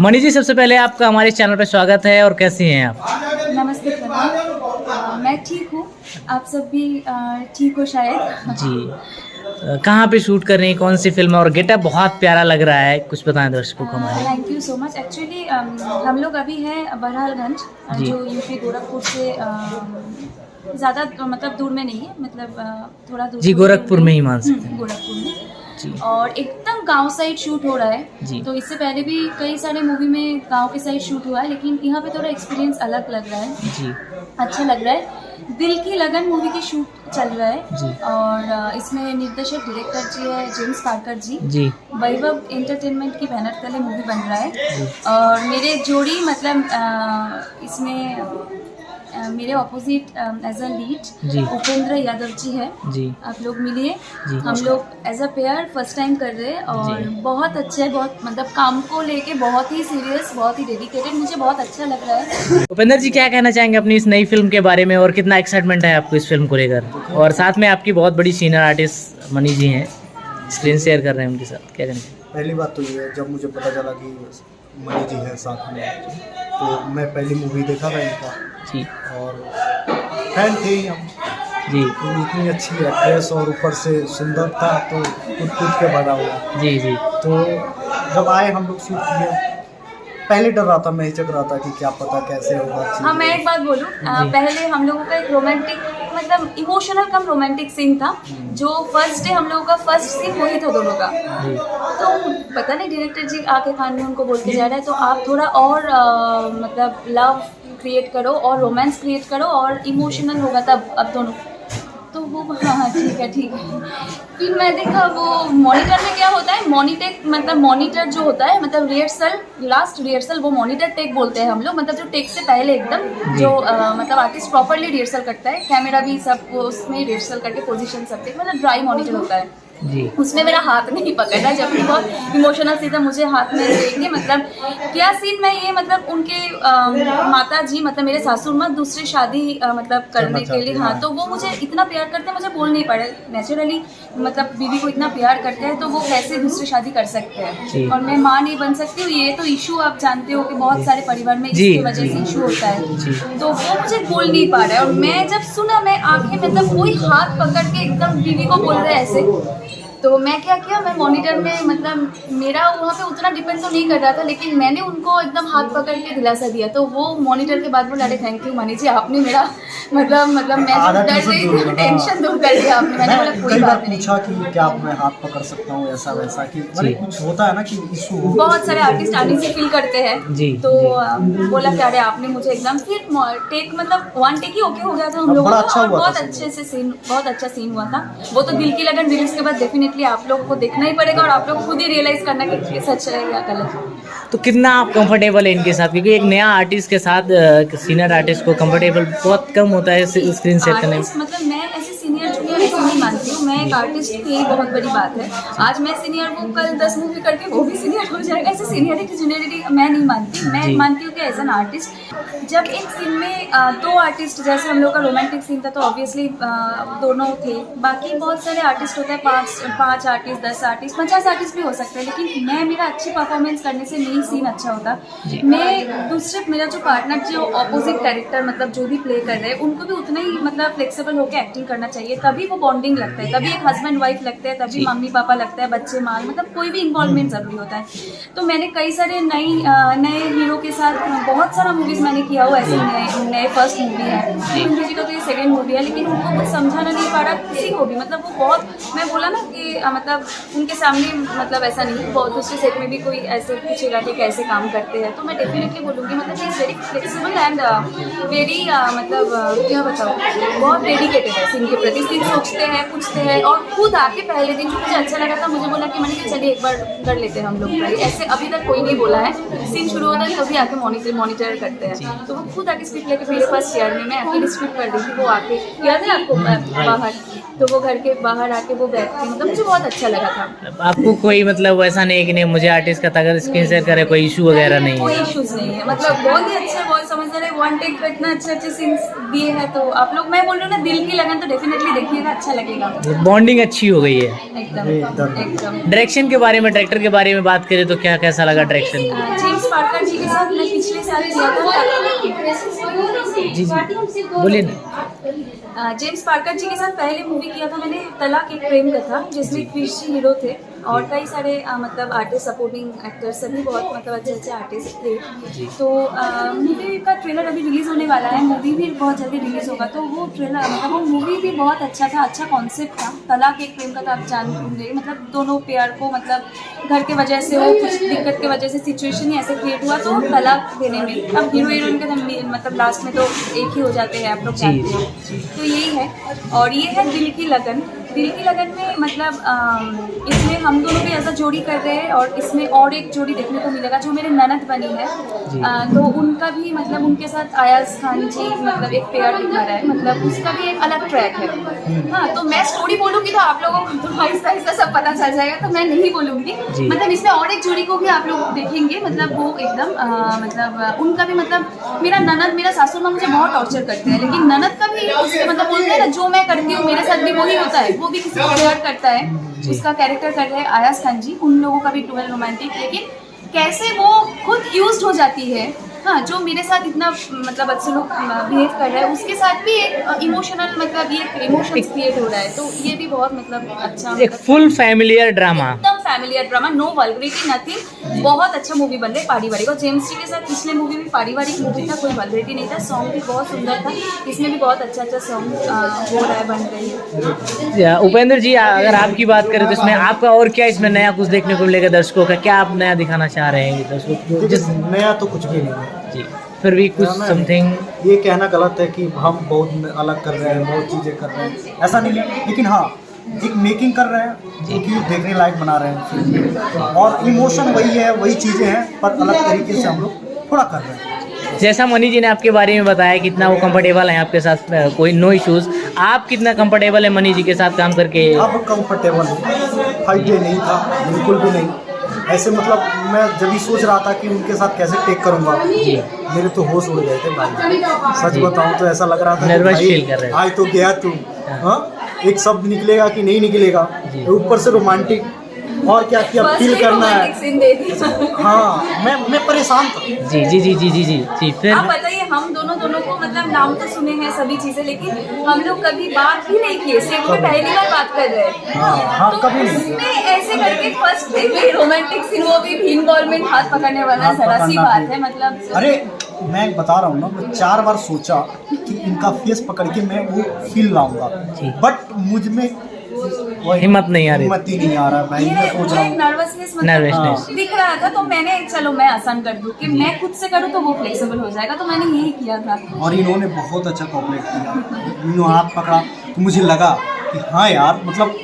मणि जी, सबसे पहले आपका हमारे चैनल पे स्वागत है और कैसी हैं आप? नमस्ते प्रणाम। मैं ठीक हूँ। आप सब भी ठीक हो शायद। जी। कहाँ पे शूट कर रही हैं, कौन सी फिल्म है? और गेटअप बहुत प्यारा लग रहा है, कुछ बताएं दर्शकों को हमारे। Thank you so much. Actually हम लोग अभी हैं बहरहालगंज, जी। जो यूपी गोरखपुर से ज़्यादा मतलब दूर में नहीं है, मतलब थोड़ा दूर जी, गोरखपुर में ही मान सकते हैं। गोरखपुर में। जी। और एकदम गांव साइड शूट हो रहा है। जी। तो इससे पहले भी कई सारे मूवी में गांव के साइड शूट हुआ है, लेकिन यहाँ पे थोड़ा एक्सपीरियंस अलग लग रहा है। जी। अच्छा लग रहा है। दिल की लगन मूवी की शूट चल रहा है। जी। और इसमें निर्देशक डायरेक्टर जी है जेम्स पार्कर जी। जी। वैभव एंटरटेनमेंट की बैनर तले मूवी बन रहा है। जी। और मेरे जोड़ी मतलब इसमें मेरे ऑपोजिट एज अ लीड जी। उपेंद्र यादव जी है। जी। आप लोग मिलिए। जी। हम लोग as a pair first time कर रहे हैं और जी। बहुत अच्छे है, बहुत मतलब काम को लेके बहुत ही सीरियस, बहुत ही डेडिकेटेड, मुझे बहुत अच्छा लग रहा है। उपेंद्र जी, क्या कहना चाहेंगे अपनी इस नई फिल्म के बारे में और कितना एक्साइटमेंट है आपको इस फिल्म को लेकर? और साथ में आपकी बहुत बड़ी सीनियर आर्टिस्ट मणि जी हैं, स्क्रीन शेयर कर रहे हैं उनके साथ, क्या कहेंगे? पहली बात तो ये है, जब मुझे पता चला कि मणि जी हैं साथ में, तो मैं पहली मूवी देखा था इनका। जी। और फैन थे ही हम। जी। तो इतनी अच्छी एक्ट्रेस और ऊपर से सुंदर था, तो कूद के बना हुआ। जी। जी। तो जब आए हम लोग शूट किए, पहले डर रहा था, मैं हिचक रहा था कि क्या पता कैसे होगा। हाँ, मैं एक बात बोलूँ। पहले हम लोगों का एक रोमांटिक मतलब इमोशनल कम रोमांटिक सीन था, जो फर्स्ट डे हम लोगों का फर्स्ट सीन वही था दोनों का। जी। तो पता नहीं डायरेक्टर जी आके कान में उनको बोल के जा रहा है, तो आप थोड़ा और मतलब लव क्रिएट करो और रोमांस क्रिएट करो और इमोशनल होगा तब अब दोनों। तो वो हाँ ठीक है ठीक है। फिर मैं देखा वो मॉनिटर में क्या होता है, मॉनिटर मतलब मॉनिटर जो होता है मतलब रिहर्सल, लास्ट रिहर्सल वो मॉनिटर टेक बोलते हैं हम लोग, मतलब जो टेक से पहले एकदम जो मतलब आर्टिस्ट प्रॉपरली रिहर्सल करता है, कैमरा भी सब उसमें रिहर्सल करके पोजीशन सब टेक मतलब ड्राई मॉनिटर होता है। जी। उसमें मेरा हाथ नहीं पकड़ा, जबकि बहुत इमोशनल सीन था, मुझे हाथ में लेके मतलब क्या सीन में ये मतलब उनके माता जी मतलब मेरे सासू माँ दूसरी शादी मतलब करने के लिए, हाँ, तो वो मुझे इतना प्यार करते हैं, मुझे बोल नहीं पड़े नेचुरली, मतलब बीवी को इतना प्यार करते हैं तो वो कैसे दूसरी शादी कर सकते हैं। और मैं माँ नहीं बन सकती हूँ, ये तो इशू आप जानते हो कि बहुत सारे परिवार में इसकी वजह से इशू होता है। तो वो मुझे बोल नहीं पा रहा है, और मैं जब सुना मैं आंखें मतलब कोई हाथ पकड़ के एकदम बीवी को बोल रहे हैं ऐसे, तो मैं क्या किया, मैं मॉनिटर में मतलब मेरा वहाँ पे उतना डिपेंड तो नहीं कर रहा था, लेकिन मैंने उनको एकदम हाथ पकड़ के दिलासा दिया। तो वो मॉनिटर के बाद बोले अरे थैंक यू मणि जी, आपने मेरा मतलब मैं जो डर रही थी टेंशन दूर कर दिया आपने। मैंने बोला कोई कई बार बात नहीं। पूछा कि क्या मैं हाथ पकड़ सकता हूँ, ऐसा वैसा कि मतलब कुछ होता है ना कि इशू हो। बहुत सारे आर्टिस्ट आने से फील करते हैं। जी। तो बोला कि अरे आपने मुझे एकदम फिर टेक मतलब वन टेक ही ओके हो गया था हम लोगों बड़ा का, अच्छा और हुआ बहुत था अच्छे से सीन, बहुत अच्छा सीन हुआ था। वो तो दिल की लगन रिलीज के बाद डेफिनेटली आप लोगों को देखना ही पड़ेगा, और आप लोग खुद ही रियलाइज करना कि सच है या गलत है। तो कितना आप कंफर्टेबल है इनके साथ? क्योंकि एक नया आर्टिस्ट के साथ सीनियर आर्टिस्ट को कंफर्टेबल बहुत कम होता है स्क्रीन शेयर करने में। आर्टिस्ट मतलब मैं ऐसे सीनियर जूनियर ऐसे नहीं मानती हूँ, मैं एक आर्टिस्ट हूँ, यही बहुत बड़ी बात है। आज मैं सीनियर हूँ, कल 10 मूवी करके वो भी सीनियर हो जाएगा, ऐसे सीनियरिटी जूनियरिटी मैं नहीं मानती। मैं जी। मानती हूँ कि एज एन आर्टिस्ट जब एक सीन में दो आर्टिस्ट, जैसे हम लोग का रोमांटिक सीन था तो ऑब्वियसली दोनों थे, बाकी बहुत सारे आर्टिस्ट होते हैं, पाँच आर्टिस्ट, 10 आर्टिस्ट, 50 आर्टिस्ट भी हो सकते हैं, लेकिन मैं मेरा अच्छी परफॉर्मेंस करने से नहीं सीन अच्छा होता। मैं दूसरे मेरा जो पार्टनर जो ऑपोजिट कैरेक्टर मतलब जो भी प्ले कर रहे हैं उनको भी उतना ही मतलब फ्लेक्सिबल होकर एक्टिंग करना चाहिए, तभी वो बॉन्डिंग लगता है, तभी एक हस्बैंड वाइफ लगता है, तभी मम्मी पापा लगता है, बच्चे माँ मतलब कोई भी इन्वॉल्वमेंट जरूरी होता है। तो मैंने कई सारे नए हीरो के साथ बहुत सारा मूवीज मैंने किया हुआ, ऐसे नए फर्स्ट मूवी है उनकी जी का, तो ये सेकेंड मूवी है, लेकिन उनको कुछ समझाना नहीं पा रहा किसी को भी, मतलब वो बहुत, मैं बोला ना कि मतलब उनके सामने मतलब ऐसा नहीं, बहुत दूसरे सेट में भी कोई ऐसे पूछेगा कि कैसे काम करते हैं, तो मैं डेफिनेटली बोलूँगी मतलब is very flexible and very मतलब क्या बताऊँ, बहुत डेडिकेटेड है सीन के प्रति, सीन सोचते हैं, पूछते हैं, और खुद आके पहले दिन जो मुझे अच्छा लगा था, मुझे बोला कि मैंने चलिए एक बार कर लेते हैं हम लोग ट्राई, ऐसे अभी तक कोई नहीं बोला है, सीन शुरू होता है तभी आके मॉनिटर करते हैं। तो वो खुद आके स्क्रिप्ट लेके मेरे पास शेयर में, मैं अकेली स्क्रिप्ट कर रही थी, वो आके याद है आपको बाहर, तो वो घर के बाहर आके वो बैठती, मतलब मुझे बहुत अच्छा लगा था। आपको कोई मतलब ऐसा नहीं है कि नहीं मुझे आर्टिस्ट का अगर स्क्रीन शेयर करे, कोई इशू वगैरह नहीं कोई है? इश्यूज नहीं है, मतलब बहुत ही अच्छे, बहुत समझदार है, वन टेक पे इतना अच्छे सीन्स दिए हैं, तो आप लोग, मैं बोल रही हूँ ना दिल की लगन, तो डेफिनेटली देखिएगा, अच्छा लगेगा। बॉन्डिंग अच्छी हो गई है। एकदम एकदम। एकदम। डायरेक्शन के बारे में, डायरेक्टर के बारे में बात करें तो क्या कैसा लगा डायरेक्शन? जेम्स पार्कर जी के साथ मैं पिछले साल किया था। जी बोलिए ना। जेम्स पार्कर जी के साथ पहले मूवी किया था मैंने, तलाक एक प्रेम कथा, जिसमें कृषि हीरो थे और कई सारे मतलब आर्टिस्ट, सपोर्टिंग एक्टर्स, सभी बहुत मतलब अच्छे अच्छे आर्टिस्ट थे। तो मूवी का ट्रेलर अभी रिलीज़ होने वाला है, मूवी भी बहुत जल्दी रिलीज़ होगा। तो वो ट्रेलर मतलब वो मूवी भी बहुत अच्छा था, अच्छा कॉन्सेप्ट था। तलाक एक प्रेम कथा आप जान होंगे, मतलब दोनों पेयर को मतलब घर के वजह से हो, कुछ दिक्कत के वजह से सिचुएशन ही ऐसे क्रिएट हुआ तो तलाक देने में अब हीरो हीरोइन का मतलब लास्ट में तो एक ही हो जाते हैं, आप लोग जानते हैं। तो यही है। और ये है दिल की लगन। दिल की लगन में मतलब इसमें हम दोनों भी ऐसा जोड़ी कर रहे हैं और इसमें और एक जोड़ी देखने को मिलेगा जो मेरे ननद बनी है। तो उनका भी मतलब उनके साथ अयाज खान जी मतलब एक पेयर दिखा रहा है, मतलब उसका भी एक अलग ट्रैक है। हाँ, तो मैं स्टोरी बोलूँगी तो आप लोगों को तो आहिस्ता आहिस्ता सब पता चल जाएगा, तो मैं नहीं बोलूँगी। मतलब इसमें और एक जोड़ी को भी आप लोग देखेंगे, मतलब वो एकदम मतलब उनका भी मतलब मेरा ननद, मेरा सासू माँ मुझे बहुत टॉर्चर करते हैं, लेकिन ननद का भी उसके मतलब बोलते हैं ना, जो मैं करती हूँ मेरे साथ भी वही होता है, वो भी किसी को प्यार करता है। उसका कैरेक्टर कर रहे हैं अयाज खान जी। उन लोगों का भी ट्वेल्व रोमांटिक, लेकिन कैसे वो खुद यूज्ड हो जाती है। हाँ, जो मेरे साथ इतना मतलब अच्छे लोग बिहेव कर रहे हैं, उसके साथ भी एक इमोशनल मतलब ये इमोशंस क्रिएट हो रहा है। तो ये भी बहुत मतलब अच्छा, एक फुल फैमिलियर ड्रामा, एकदम familiar drama, no vulgarity nothing. बहुत अच्छा मूवी बन रहा है, पारिवारिक। और जेम्स जी के साथ पिछले मूवी भी पारिवारिक मूवी था, कोई वल्गरिटी नहीं था। सॉन्ग भी बहुत सुंदर था, इसमें भी बहुत अच्छा अच्छा सॉन्ग हो रहा है, बन रही है। उपेंद्र जी अगर आपकी बात करें तो इसमें आपका और क्या इसमें नया कुछ देखने को मिलेगा दर्शकों का? क्या आप नया दिखाना चाह रहे हैं दर्शकों को? जिस नया तो कुछ भी नहीं है जी, फिर भी कुछ समथिंग। ये कहना गलत है कि हम बहुत अलग कर रहे हैं, बहुत चीज़ें कर रहे हैं, ऐसा नहीं है। लेकिन हाँ, एक मेकिंग कर रहे हैं जो कि देखने लायक बना रहे हैं फिल्म, और इमोशन वही है, वही चीज़ें हैं, पर अलग तरीके से हम लोग थोड़ा कर रहे हैं। जैसा मनी जी ने आपके बारे में बताया कितना वो कंफर्टेबल है आपके साथ, कोई नो इश्यूज, आप कितना कंफर्टेबल है मनी जी के साथ काम करके? अब कंफर्टेबल हूँ, 5 डे नहीं था, बिल्कुल भी नहीं। ऐसे मतलब मैं जब भी सोच रहा था कि उनके साथ कैसे टेक करूँगा, मेरे तो होश उड़ गए थे भाई। सच बताऊँ तो ऐसा लग रहा था नर्वस फील कर रहे थे। आज तो गया तू, हाँ, एक शब्द निकलेगा कि नहीं निकलेगा, ऊपर से रोमांटिक और क्या क्या फील करना है। सीन दे दी। हाँ, मैं परेशान था। जी जी जी जी जी जी जी। फिर आप बताइए, हम दोनों को मतलब नाम तो सुने हैं सभी चीजें, लेकिन हम लोग कभी बात भी नहीं किए, सिर्फ पहली बार बात कर रहे हैं। हाँ, तो कभी नहीं। उसमें ऐसे करके फर्स्ट रोमांटिक सीन, वो भी इनवॉल्वमेंट, हाथ पकड़ने वाला, जरा सी बात है मतलब। अरे मैं बता रहा हूँ ना, मैं 4 बार सोचा कि इनका फेस पकड़ के मैं वो फील लाऊंगा, बट मुझ में हिम्मत नहीं आ रही, हिम्मत ही नहीं आ रहा भाई। मैं सोच रहा हूँ नर्वसनेस Nervousness। दिख रहा था, तो मैंने चलो मैं आसान कर दूं कि मैं खुद से करूँ तो वो फ्लेक्सिबल हो जाएगा, तो मैंने यही किया था। और इन्होंने बहुत अच्छा कोऑपरेट किया, इन्होंने हाथ पकड़ा तो मुझे लगा कि हाँ यार, मतलब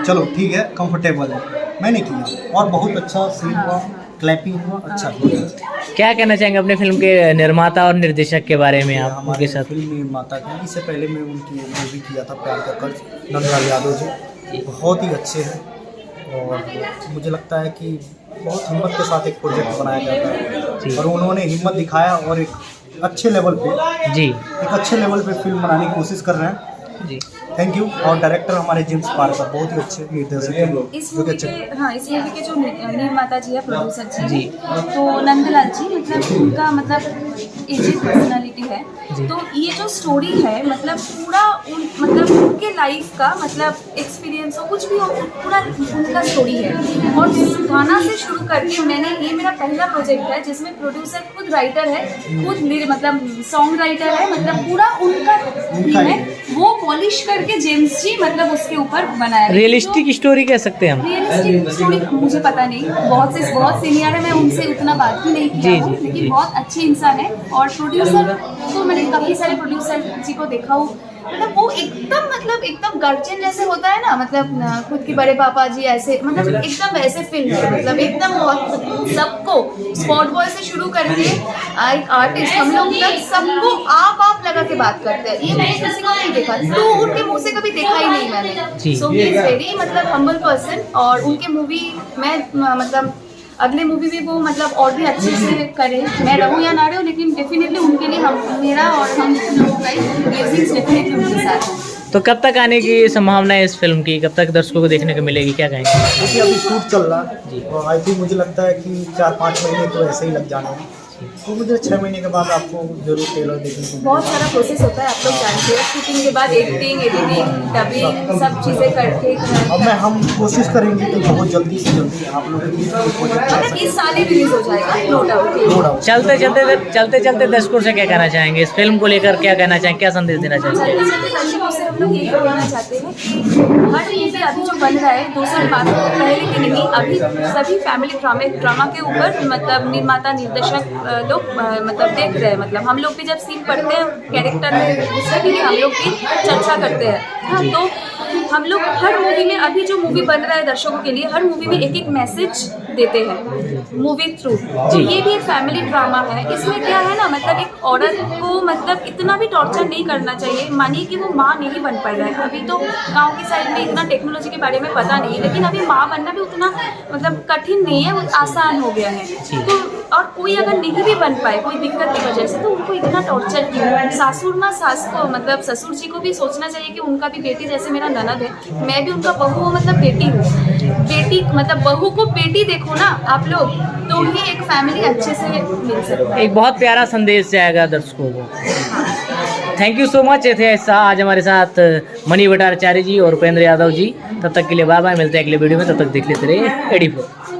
चलो ठीक है, कंफर्टेबल है। मैंने किया और बहुत अच्छा सीन हुआ, क्लैपिंग हुआ, अच्छा हुआ। क्या कहना चाहेंगे अपने फिल्म के निर्माता और निर्देशक के बारे में? आप उनके साथ फिल्म निर्माता हैं, इससे पहले मैं उनकी मूवी किया था प्यार का कर्ज, नंदलाल यादव जी बहुत ही अच्छे हैं। और मुझे लगता है कि बहुत हिम्मत के साथ एक प्रोजेक्ट बनाया जाता है, और उन्होंने हिम्मत दिखाया और एक अच्छे लेवल पे जी, एक अच्छे लेवल पे फिल्म बनाने की कोशिश कर रहे हैं जी। Thank you. और डायरेक्टर हमारे जेम्स पार्कर बहुत ही अच्छे निर्देशक हैं। इस मूवी के इस मूवी के जो निर्माता जी है, प्रोड्यूसर जी, तो नंदलाल जी, मतलब उनका मतलब एजेड पर्सनालिटी है। तो ये जो स्टोरी है मतलब पूरा मतलब उनके लाइफ का मतलब एक्सपीरियंस हो, कुछ भी हो, पूरा उनका स्टोरी है। और गाना से शुरू करके ये मेरा पहला प्रोजेक्ट है जिसमें प्रोड्यूसर खुद राइटर है, खुद मतलब सॉन्ग राइटर है, मतलब पूरा उनका थीम है, वो पॉलिश करके जेम्स जी मतलब उसके ऊपर बनाया। रियलिस्टिक स्टोरी कह सकते हैं हम। रियलिस्टिक स्टोरी मुझे पता नहीं, बहुत सीनियर है, मैं उनसे उतना बात भी नहीं किया हूँ, लेकिन बहुत अच्छे इंसान है। और प्रोड्यूसर तो मैंने काफ़ी सारे प्रोड्यूसर जी को देखा हूँ, मतलब वो एकदम गार्जियन जैसे होता है ना, मतलब खुद के बड़े पापा जी ऐसे, मतलब एकदम वैसे फिल्म है, मतलब एकदम बहुत सबको स्पॉट बॉय से शुरू करके एक आर्टिस्ट हम लोग तक सबको आप लगा के बात करते हैं। ये मैंने किसी को नहीं देखा, तो उनके मुँह से कभी देखा ही नहीं मैंने। सो ही इज वेरी मतलब हम्बल पर्सन। और उनके मूवी मैं मतलब अगले मूवी भी वो मतलब और भी अच्छे से करे, मैं रहूँ या ना रहूँ, लेकिन डेफिनेटली उनके लिए मेरा और हम लोगों का ही डेफिनेटली उनके साथ है। तो कब तक आने की संभावना है इस फिल्म की, कब तक दर्शकों को देखने को मिलेगी, क्या कहेंगे? क्योंकि अभी शूट चल रहा है और आई थिंक मुझे लगता है कि 4-5 महीने तो ऐसे ही लग जाने हैं, तो मुझे 6 महीने के बाद आपको जरूर ट्रेलर देखने को बहुत सारा प्रोसेस होता है, आप लोग जानते हैं। शूटिंग के बाद एडिटिंग, डबिंग सब चीज़ें करके अब हम कोशिश करेंगे कि बहुत जल्दी से जल्दी आप लोगों की प्रोजेक्ट मतलब इस साल ही रिलीज हो जाएगा, नो डाउट। चलते चलते दर्शकों से क्या कहना चाहेंगे, इस फिल्म को लेकर क्या कहना चाहेंगे, क्या संदेश देना चाहेंगे? चलते चलते दर्शकों से हम लोग यही बोलना चाहते हैं कि हर मूवी अभी जो बन रहा है 2 साल बाद पहले के नहीं, अभी सभी फैमिली ड्रामा के ऊपर मतलब निर्माता निर्देशक लोग मतलब देख रहे हैं। मतलब हम लोग भी जब सीन पढ़ते हैं कैरेक्टर में उसके लिए हम लोग भी चर्चा करते हैं। हाँ, तो हम लोग हर मूवी में अभी जो मूवी बन रहा है दर्शकों के लिए, हर मूवी में एक एक मैसेज देते हैं मूवी थ्रू। तो ये भी एक फैमिली ड्रामा है। इसमें क्या है ना, मतलब एक औरत को मतलब इतना भी टॉर्चर नहीं करना चाहिए। मानिए कि वो माँ नहीं बन पा रहा है, अभी तो गांव की साइड में इतना टेक्नोलॉजी के बारे में पता नहीं, लेकिन अभी माँ बनना भी उतना मतलब कठिन नहीं है, वो आसान हो गया है। तो और कोई अगर नहीं भी बन पाए कोई दिक्कत की वजह से, तो उनको इतना टॉर्चर क्यों? सासुर माँ सास को मतलब ससुर जी को भी सोचना चाहिए कि उनका भी बेटी, जैसे मेरा ननद है, मैं भी उनका बहू हूँ, मतलब बेटी हूँ। बेटी मतलब बहू को बेटी देखो ना आप लोग, तो ही एक फैमिली अच्छे से मिल सकता है। एक बहुत प्यारा संदेश जाएगा दर्शकों को। Thank you so much. ये थे आज हमारे साथ मणि भट्टाचार्य जी और उपेंद्र यादव जी। तब तक के लिए बाय बाय, मिलते हैं अगले वीडियो में, तब तक देख लेते रहिए 84।